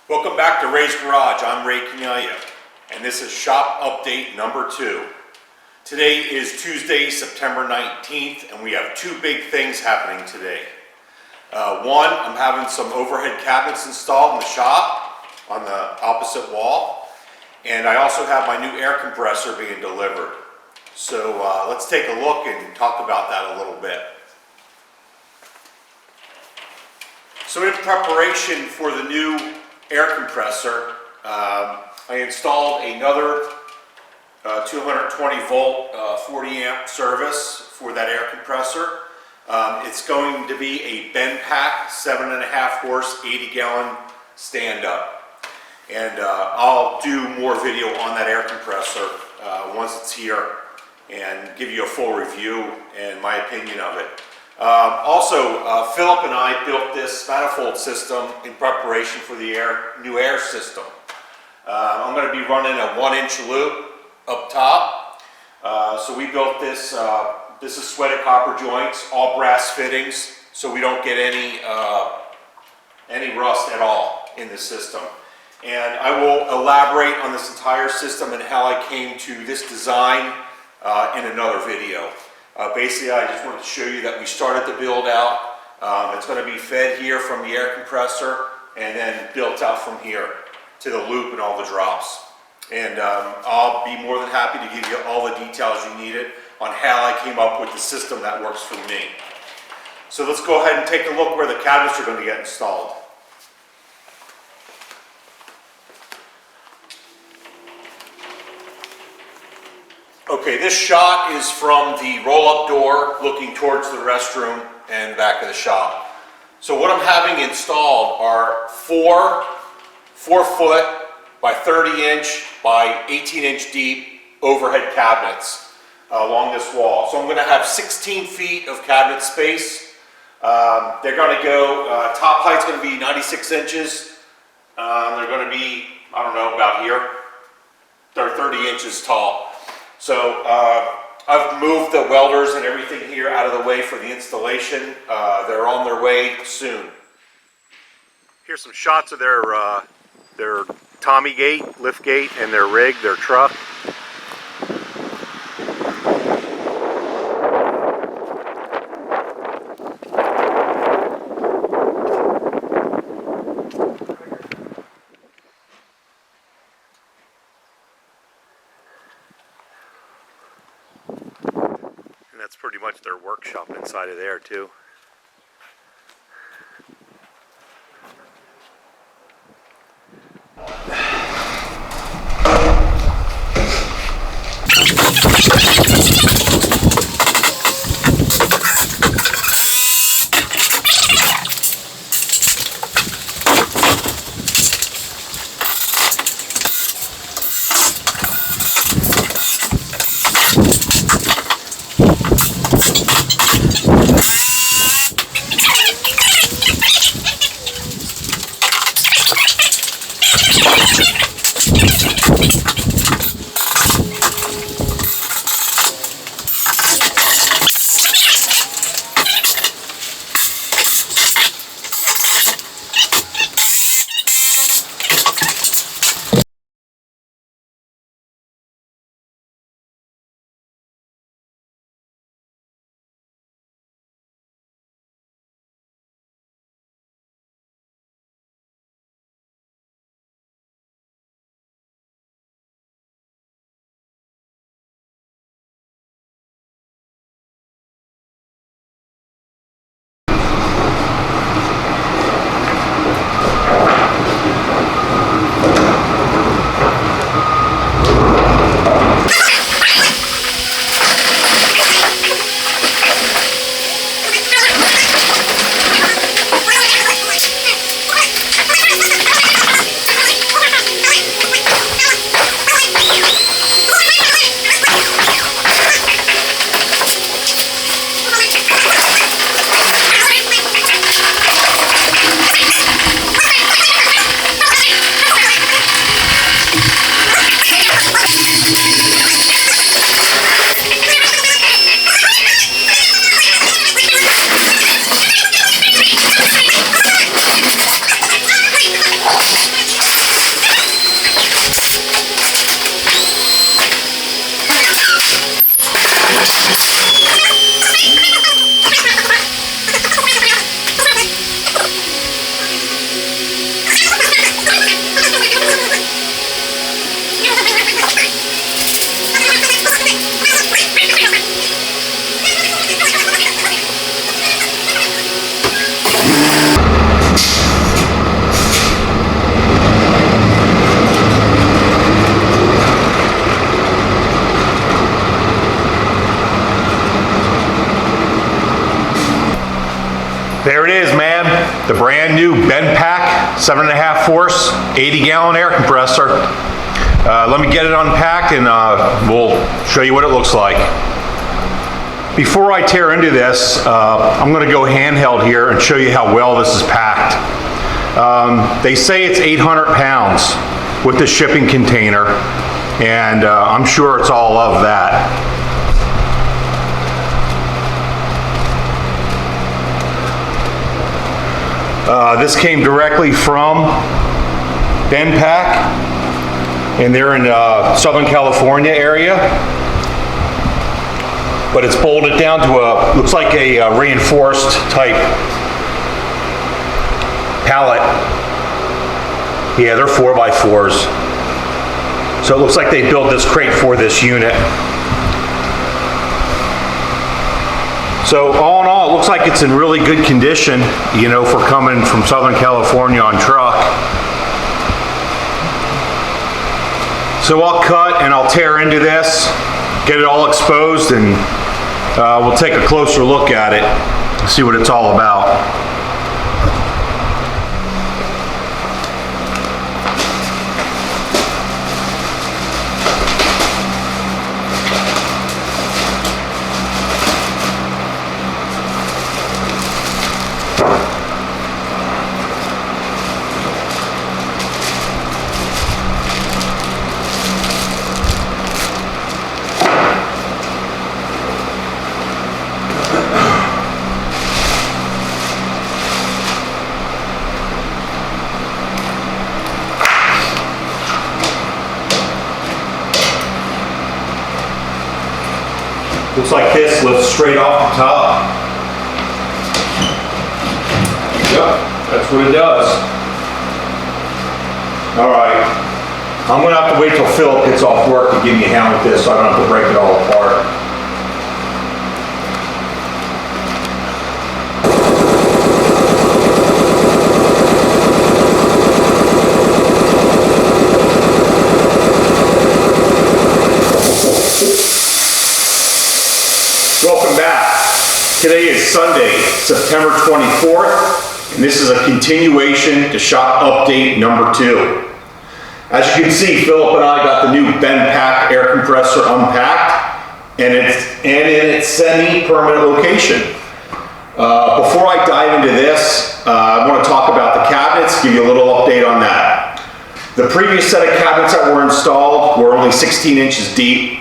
Welcome back to Ray's Garage. I'm Ray Canaglia, and this is shop update number 2. Today is Tuesday, September 19th, and we have two big things happening today. One, I'm having some overhead cabinets installed in the shop on the opposite wall, and I also have my new air compressor being delivered. So let's take a look and talk about that a little bit. So in preparation for the new air compressor, I installed another 220 volt 40 amp service for that air compressor. It's going to be a bend pack 7.5 horse 80 gallon stand up, and I'll do more video on that air compressor once it's here and give you a full review and my opinion of it. Philip and I built this manifold system in preparation for the new air system. I'm going to be running a 1-inch loop up top. So we built this. This is sweated copper joints, all brass fittings, so we don't get any rust at all in the system. And I will elaborate on this entire system and how I came to this design in another video. Basically, I just wanted to show you that we started the build out. It's going to be fed here from the air compressor and then built out from here to the loop and all the drops. And I'll be more than happy to give you all the details you needed on how I came up with the system that works for me. So let's go ahead and take a look where the cabinets are going to get installed. Okay, this shot is from the roll-up door looking towards the restroom and the back of the shop. So what I'm having installed are four foot by 30 inch by 18 inch deep overhead cabinets along this wall. So I'm going to have 16 feet of cabinet space. They're going to go, top height's going to be 96 inches. They're going to be, I don't know, about here. They're 30 inches tall. So I've moved the welders and everything here out of the way for the installation. They're on their way soon. Here's some shots of their Tommy gate, lift gate, and their rig, their truck. And that's pretty much their workshop inside of there too. it is, man. The brand new Benpack 7.5 horse, 80-gallon air compressor. Let me get it unpacked and we'll show you what it looks like. Before I tear into this, I'm gonna go handheld here and show you how well this is packed. They say it's 800 pounds with the shipping container, and I'm sure it's all of that. This came directly from Benpack, and they're in Southern California area. But it's bolted down to looks like a reinforced type pallet. Yeah, they're 4x4s. So it looks like they built this crate for this unit. So all in all, it looks like it's in really good condition, you know, for coming from Southern California on truck. So I'll cut and I'll tear into this, get it all exposed, and we'll take a closer look at it, see what it's all about. Looks like this lifts straight off the top. Yep, that's what it does. All right, I'm gonna have to wait till Philip gets off work to give me a hand with this so I don't have to break it all apart. Welcome back. Today is Sunday, September 24th, and this is a continuation to shop update number 2. As you can see, Philip and I got the new Benpack air compressor unpacked, and in its semi-permanent location. Before I dive into this, I want to talk about the cabinets, give you a little update on that. The previous set of cabinets that were installed were only 16 inches deep.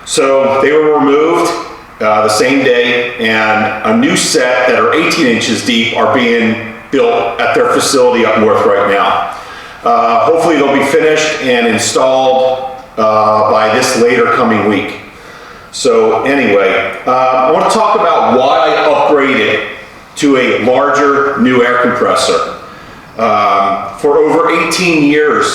So they were removed the same day, and a new set that are 18 inches deep are being built at their facility up north right now. Hopefully they'll be finished and installed by this later coming week. So anyway, I want to talk about why I upgraded to a larger new air compressor. For over 18 years,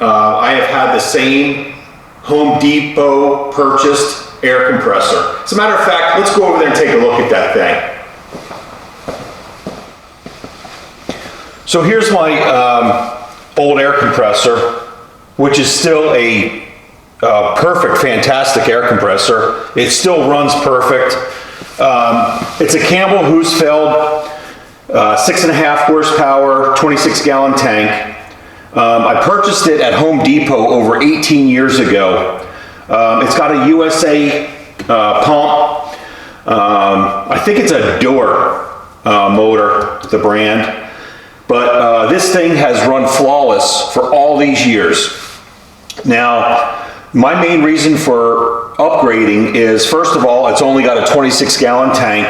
I have had the same Home Depot purchased air compressor. As a matter of fact, let's go over there and take a look at that thing. So here's my old air compressor, which is still a perfect, fantastic air compressor. It still runs perfect. It's a Campbell Husfeld 6.5 horsepower, 26-gallon tank. I purchased it at Home Depot over 18 years ago. It's got a USA pump. I think it's a Door motor, the brand. But this thing has run flawless for all these years. Now, my main reason for upgrading is, first of all, it's only got a 26-gallon tank,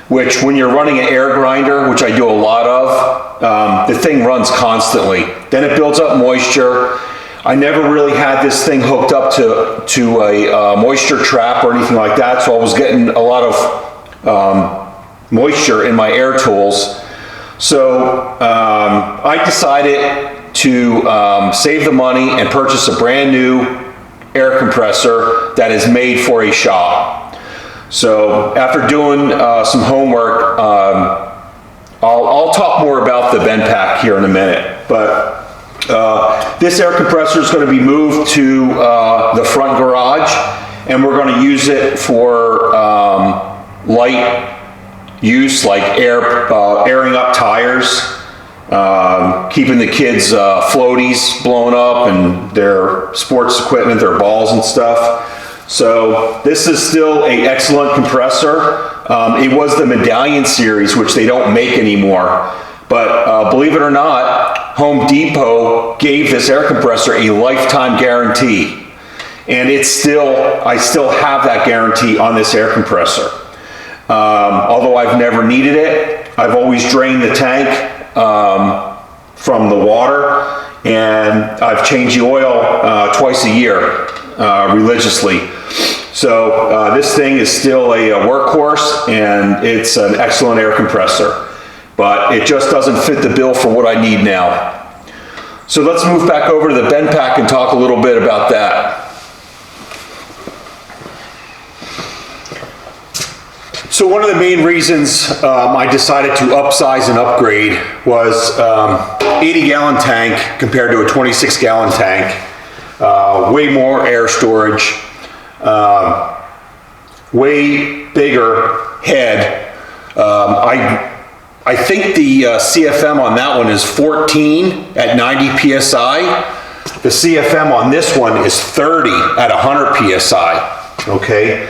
which when you're running an air grinder, which I do a lot of, the thing runs constantly. Then it builds up moisture. I never really had this thing hooked up to a moisture trap or anything like that, so I was getting a lot of moisture in my air tools. So I decided to save the money and purchase a brand new air compressor that is made for a shop. So after doing some homework, I'll talk more about the Benpack here in a minute, but this air compressor is going to be moved to the front garage, and we're going to use it for light use, like airing up tires, keeping the kids' floaties blown up and their sports equipment, their balls and stuff. So this is still an excellent compressor. It was the Medallion series, which they don't make anymore. But believe it or not, Home Depot gave this air compressor a lifetime guarantee. And I still have that guarantee on this air compressor. Although I've never needed it, I've always drained the tank from the water, and I've changed the oil twice a year religiously. So this thing is still a workhorse, and it's an excellent air compressor. But it just doesn't fit the bill for what I need now. So let's move back over to the BenPack and talk a little bit about that. So one of the main reasons I decided to upsize and upgrade was 80-gallon tank compared to a 26-gallon tank. Way more air storage, way bigger head. I think the CFM on that one is 14 at 90 PSI. The CFM on this one is 30 at 100 PSI, okay?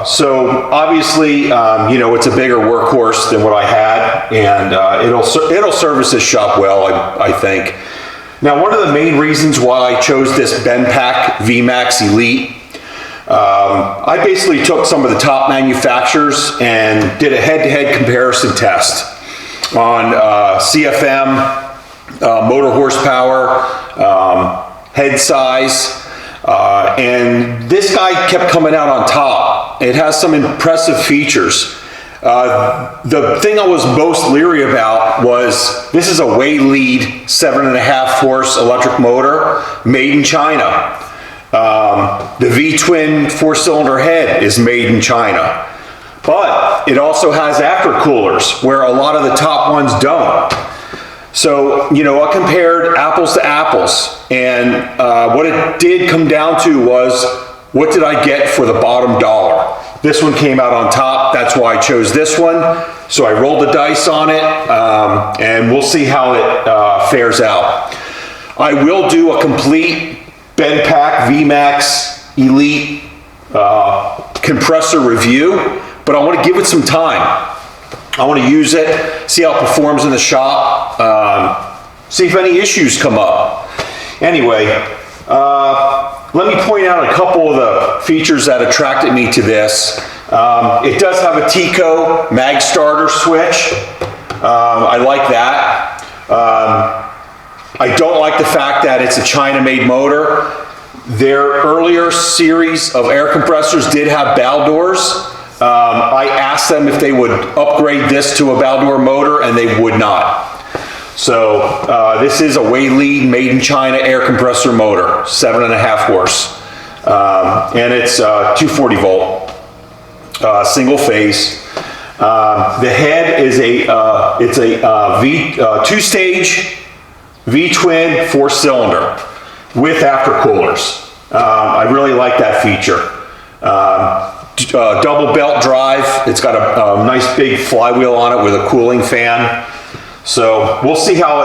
So obviously, it's a bigger workhorse than what I had, and it'll service this shop well, I think. Now, one of the main reasons why I chose this BenPack VMAX Elite, I basically took some of the top manufacturers and did a head-to-head comparison test on CFM, motor horsepower, head size, and this guy kept coming out on top. It has some impressive features. The thing I was most leery about was this is a Way-Lead 7.5 horse electric motor made in China. The V-twin 4-cylinder head is made in China, but it also has aftercoolers where a lot of the top ones don't. So, I compared apples to apples, and what it did come down to was, what did I get for the bottom dollar? This one came out on top, that's why I chose this one. So I rolled the dice on it, and we'll see how it fares out. I will do a complete BenPack VMAX Elite compressor review, but I want to give it some time. I want to use it, see how it performs in the shop, see if any issues come up. Anyway, let me point out a couple of the features that attracted me to this. It does have a Tico mag starter switch. I like that. I don't like the fact that it's a China-made motor. Their earlier series of air compressors did have bow doors. I asked them if they would upgrade this to a bow door motor, and they would not. So this is a Way-Lead made in China air compressor motor, 7.5 horse, and it's 240 volt, single phase. The head is a two-stage V-twin 4-cylinder with aftercoolers. I really like that feature. Double belt drive. It's got a nice big flywheel on it with a cooling fan. So we'll see how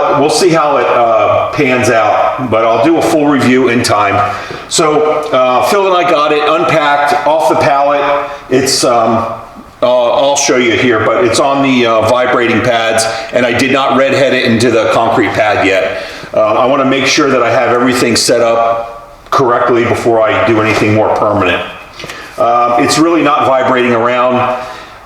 it pans out, but I'll do a full review in time. So Phil and I got it unpacked off the pallet. It's I'll show you here, but it's on the vibrating pads, and I did not redhead it into the concrete pad yet. I want to make sure that I have everything set up correctly before I do anything more permanent. It's really not vibrating around.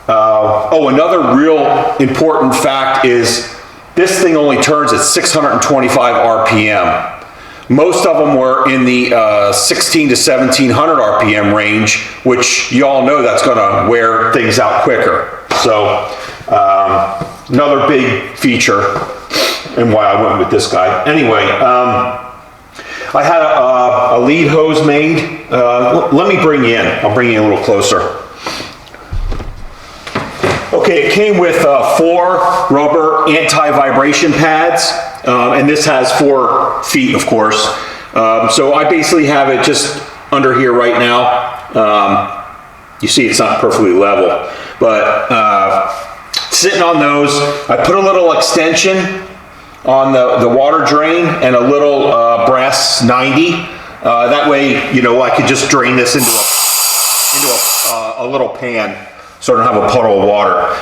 Another real important fact is this thing only turns at 625 RPM. Most of them were in the 16 to 1700 RPM range, which you all know that's going to wear things out quicker. So another big feature and why I went with this guy. Anyway, I had a lead hose made. Let me bring you in. I'll bring you in a little closer. Okay, it came with 4 rubber anti-vibration pads, and this has 4 feet, of course. So I basically have it just under here right now. You see it's not perfectly level, But sitting on those, I put a little extension on the water drain and a little brass 90. That way, you know, I could just drain this into a little pan so I don't have a puddle of water.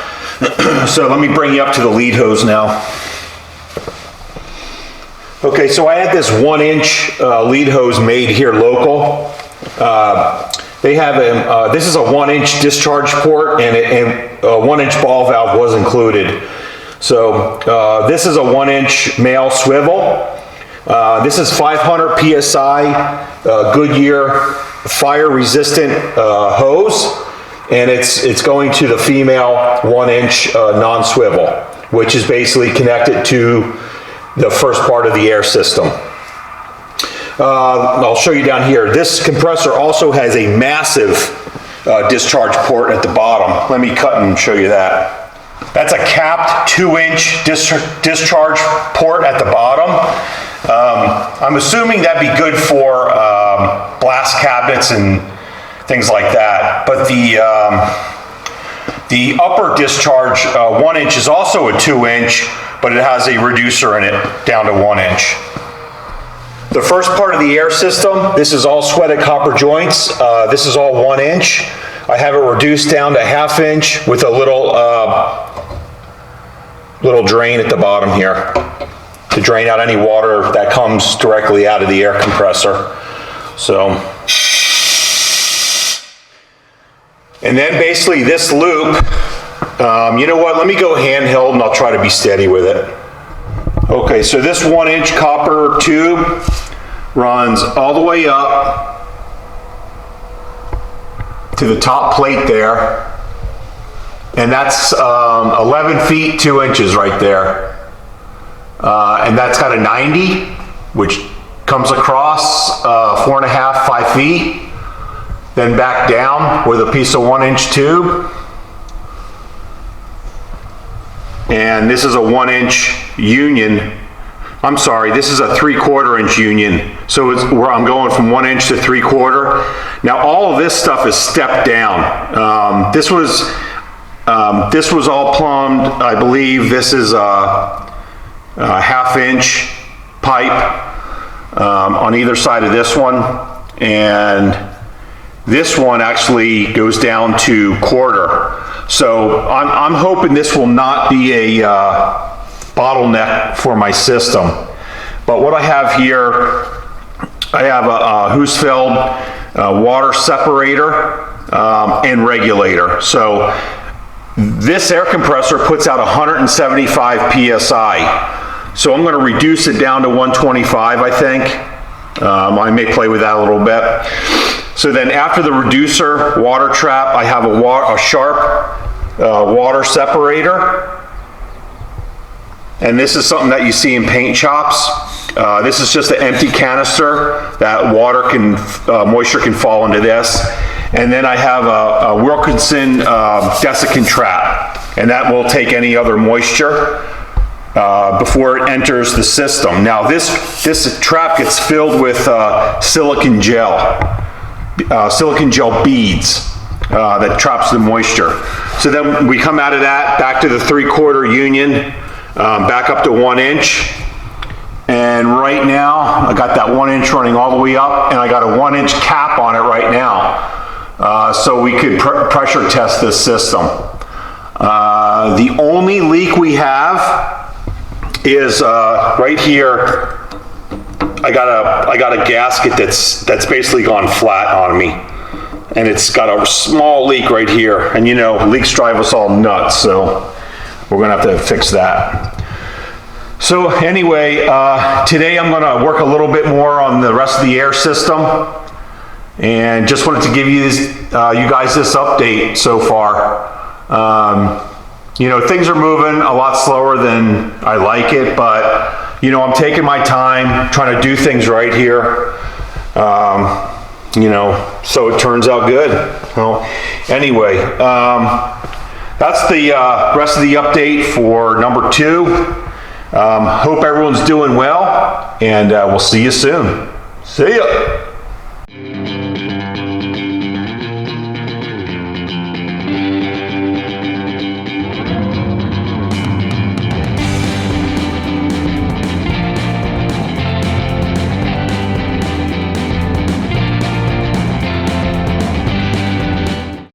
So let me bring you up to the lead hose now. Okay, so I had this 1-inch lead hose made here local. They have this is a 1-inch discharge port, and a 1-inch ball valve was included. So this is a 1-inch male swivel. This is 500 PSI Goodyear fire resistant hose, and it's going to the female 1-inch non-swivel, which is basically connected to the first part of the air system. I'll show you down here. This compressor also has a massive discharge port at the bottom. Let me cut and show you that. That's a capped 2-inch discharge port at the bottom. I'm assuming that'd be good for blast cabinets and things like that. But the upper discharge 1-inch is also a 2-inch, but it has a reducer in it down to 1-inch. The first part of the air system, this is all sweated copper joints. This is all 1-inch. I have it reduced down to 1/2 inch with a little drain at the bottom here to drain out any water that comes directly out of the air compressor. So, and then basically this loop, you know what, let me go handheld and I'll try to be steady with it. Okay, so this 1-inch copper tube runs all the way up to the top plate there, and that's 11 feet 2 inches right there. And that's got a 90, which comes across 4.5, 5 feet, then back down with a piece of 1-inch tube. And this is a 1-inch union. I'm sorry, this is a 3/4 inch union. So it's where I'm going from 1-inch to 3/4. Now all of this stuff is stepped down. This was all plumbed. I believe this is a 1/2 inch pipe on either side of this one, and this one actually goes down to 1/4. So I'm hoping this will not be a bottleneck for my system. But what I have here, I have a Husfeld water separator and regulator. So this air compressor puts out 175 PSI. So I'm going to reduce it down to 125, I think. I may play with that a little bit. So then after the reducer water trap, I have a sharp water separator. And this is something that you see in paint shops. This is just an empty canister that moisture can fall into this. And then I have a Wilkinson desiccant trap, and that will take any other moisture before it enters the system. Now this trap gets filled with silicon gel beads that traps the moisture. So then we come out of that back to the 3/4 union, back up to 1-inch. And right now I got that 1-inch running all the way up, and I got a 1-inch cap on it right now. So we could pressure test this system. The only leak we have is right here. I got a gasket that's basically gone flat on me, and it's got a small leak right here. And you know, leaks drive us all nuts, so we're gonna have to fix that. So anyway, today I'm gonna work a little bit more on the rest of the air system, and just wanted to give you guys this update so far. You know, things are moving a lot slower than I like it, but you know, I'm taking my time, trying to do things right here. You know, so it turns out good. Well, anyway, that's the rest of the update for number 2. Hope everyone's doing well, and we'll see you soon. See ya.